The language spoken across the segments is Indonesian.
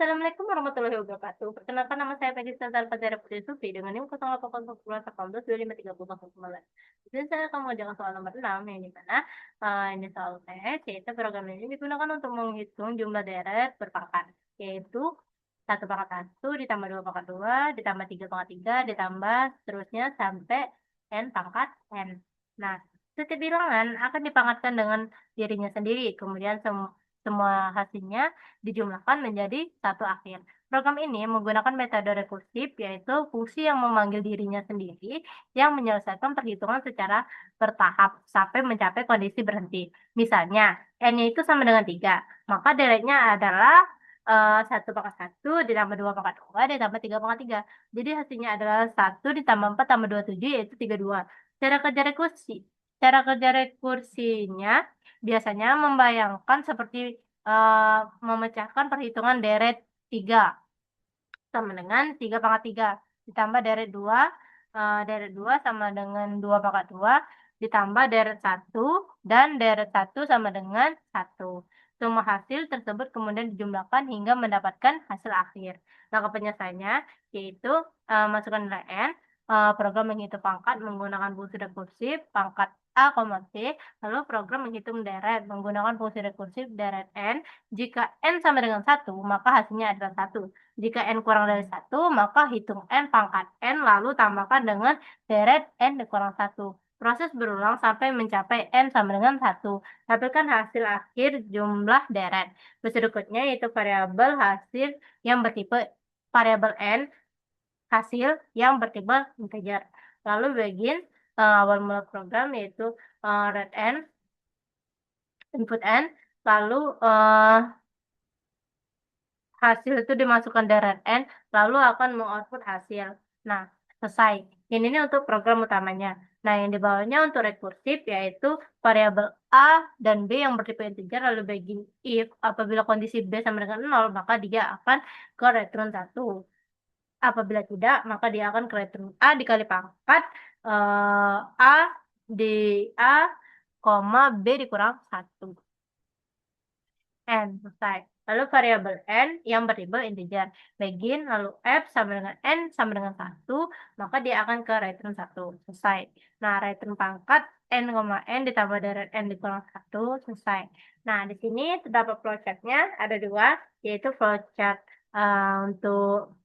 Assalamualaikum warahmatullahi wabarakatuh. Perkenalkan nama saya Peggy Sazal Fajar Putri Sufi dengan NIM 08101825 Di sini saya akan mengerjakan soal nomor 6 yang dimana ini soal teks yaitu program ini digunakan untuk menghitung jumlah deret berpangkat yaitu 1 pangkat 1 ditambah 2 pangkat 2 ditambah 3 pangkat 3 ditambah seterusnya sampai n pangkat n. Nah, setiap bilangan akan dipangkatkan dengan dirinya sendiri, kemudian semua hasilnya dijumlahkan menjadi satu akhir. Program ini menggunakan metode rekursif, yaitu fungsi yang memanggil dirinya sendiri yang menyelesaikan perhitungan secara bertahap sampai mencapai kondisi berhenti. Misalnya, n-nya itu sama dengan 3, maka deretnya adalah 1 pangkat 1 ditambah 2 pangkat 2 ditambah 3 pangkat 3. Jadi hasilnya adalah 1 ditambah 4 tambah 27 yaitu 32. Cara kerja rekursinya biasanya membayangkan seperti memecahkan perhitungan deret 3 sama dengan 3 pangkat 3 ditambah deret 2 sama dengan 2 pangkat 2 ditambah deret 1 dan deret 1 sama dengan 1. Semua hasil tersebut kemudian dijumlahkan hingga mendapatkan hasil akhir. Nah, penyelesaiannya yaitu masukkan nilai n, program menghitung pangkat menggunakan fungsi rekursif pangkat A, C, lalu program menghitung deret menggunakan fungsi rekursif deret n. Jika n sama dengan 1, maka hasilnya adalah 1. Jika n kurang dari 1, maka hitung n pangkat n lalu tambahkan dengan deret n dikurang 1. Proses berulang sampai mencapai n sama dengan 1. Dapatkan hasil akhir jumlah deret. Berikutnya yaitu variabel hasil yang bertipe variabel n hasil yang bertipe integer. Lalu begin awal mula program yaitu read n, input n, lalu hasil itu dimasukkan deret n, lalu akan mengoutput hasil. Nah, selesai. Ini untuk program utamanya. Nah, yang di bawahnya untuk rekursif yaitu variabel A dan B yang bertipe integer, lalu begin if apabila kondisi B sama dengan 0, maka dia akan ke return 1. Apabila tidak, maka dia akan ke return A dikali pangkat A di A, B dikurang 1. N, selesai. Lalu variabel n yang bertipe integer. Begin, lalu f sama dengan n sama dengan 1, maka dia akan ke return 1. Selesai. Nah, return pangkat n, n ditambah deret n dikurang 1, selesai. Nah, di sini terdapat flowchart-nya ada 2, yaitu flowchart untuk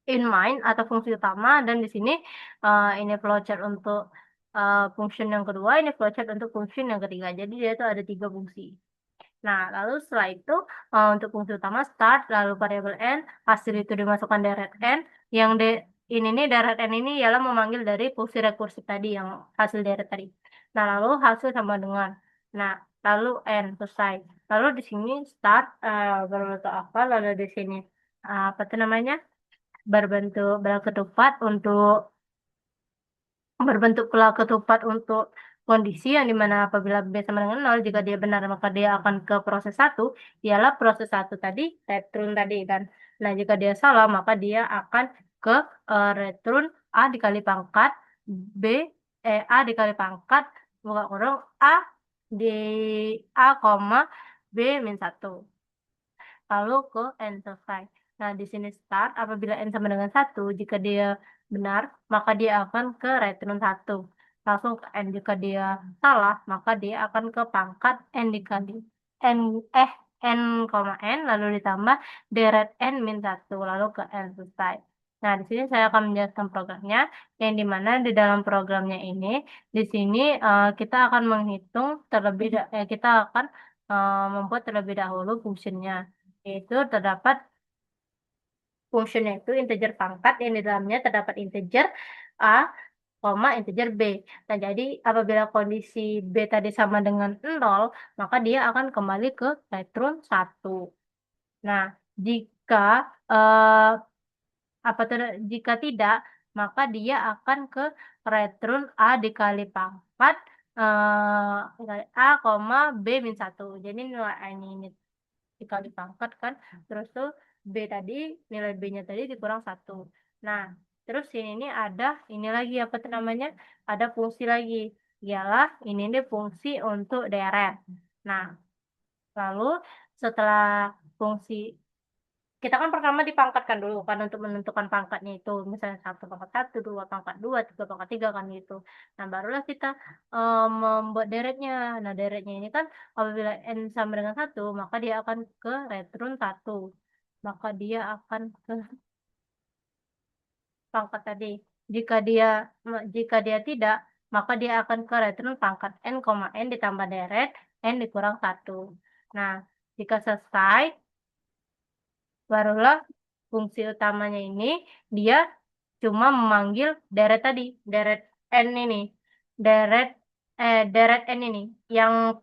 inline atau fungsi utama, dan di sini ini flowchart untuk function yang kedua, ini flowchart untuk function yang ketiga. Jadi dia itu ada 3 fungsi. Nah, lalu setelah itu untuk fungsi utama start, lalu variabel n, hasil itu dimasukkan deret n, yang ini nih deret n ini ialah memanggil dari fungsi rekursif tadi yang hasil deret tadi. Nah, lalu hasil sama dengan, nah, lalu n, selesai. Lalu di sini start berbentuk apa, lalu di sini apa itu namanya, berbentuk bola ketupat untuk kondisi yang dimana apabila B sama dengan 0, jika dia benar maka dia akan ke proses 1, ialah proses 1 tadi, return tadi kan. Nah, jika dia salah maka dia akan ke return A dikali pangkat A dikali pangkat buka kurung A di A, B min 1. Lalu ke n, selesai. Nah, di sini start apabila n sama dengan 1, jika dia benar, maka dia akan ke return 1. Langsung ke n, jika dia salah, maka dia akan ke pangkat n dikali n, n, n, lalu ditambah deret n min 1, lalu ke n, selesai. Nah, di sini saya akan menjelaskan programnya, yang dimana di dalam programnya ini, di sini kita akan menghitung kita akan membuat terlebih dahulu fungsinya, yaitu terdapat fungsinya itu integer pangkat yang di dalamnya terdapat integer A, integer B. Nah, jadi apabila kondisi B tadi sama dengan 0, maka dia akan kembali ke return 1. Nah, jika jika tidak, maka dia akan ke return A dikali pangkat A, B min 1. Jadi nilai A ini dikali pangkat kan, terus tuh B tadi, nilai B-nya tadi dikurang 1. Nah, terus ini ada ini lagi apa tuh namanya, ada fungsi lagi, ialah ini nih fungsi untuk deret. Nah, lalu setelah fungsi Kita kan pertama dipangkatkan dulu kan untuk menentukan pangkatnya itu. Misalnya 1 pangkat 1, 2 pangkat 2, 3 pangkat 3 kan gitu. Nah, barulah kita membuat deretnya. Nah, deretnya ini kan apabila N sama dengan 1, maka dia akan ke retrun 1. Maka dia akan ke pangkat tadi. Jika dia tidak, maka dia akan ke return pangkat n, n ditambah deret n dikurang 1. Nah, jika selesai, barulah fungsi utamanya ini dia cuma memanggil deret tadi, deret n ini, deret deret n ini, yang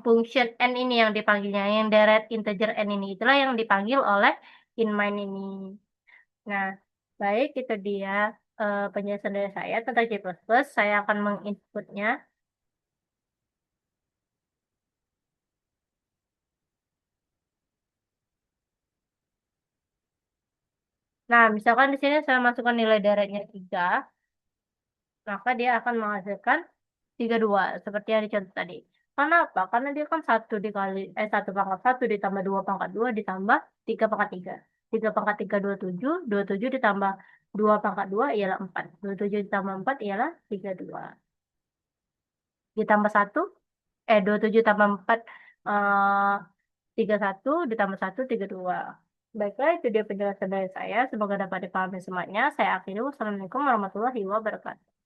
function n ini yang dipanggilnya, yang deret integer n ini, itulah yang dipanggil oleh inMine ini. Nah, baik itu dia penjelasan dari saya tentang C++. Saya akan menginputnya. Nah, misalkan di sini saya masukkan nilai deretnya 3, maka dia akan menghasilkan 32 seperti yang dicontoh tadi. Kenapa? Karena dia kan 1 pangkat 1 ditambah 2 pangkat 2 ditambah 3 pangkat 3. 3 pangkat 3 27, 27 ditambah 2 pangkat 2 ialah 4. 27 ditambah 4 ialah 32. Ditambah 1, 27 tambah 4, 31 ditambah 1, 32. Baiklah, itu dia penjelasan dari saya. Semoga dapat dipahami semuanya. Saya akhiri. Wassalamualaikum warahmatullahi wabarakatuh.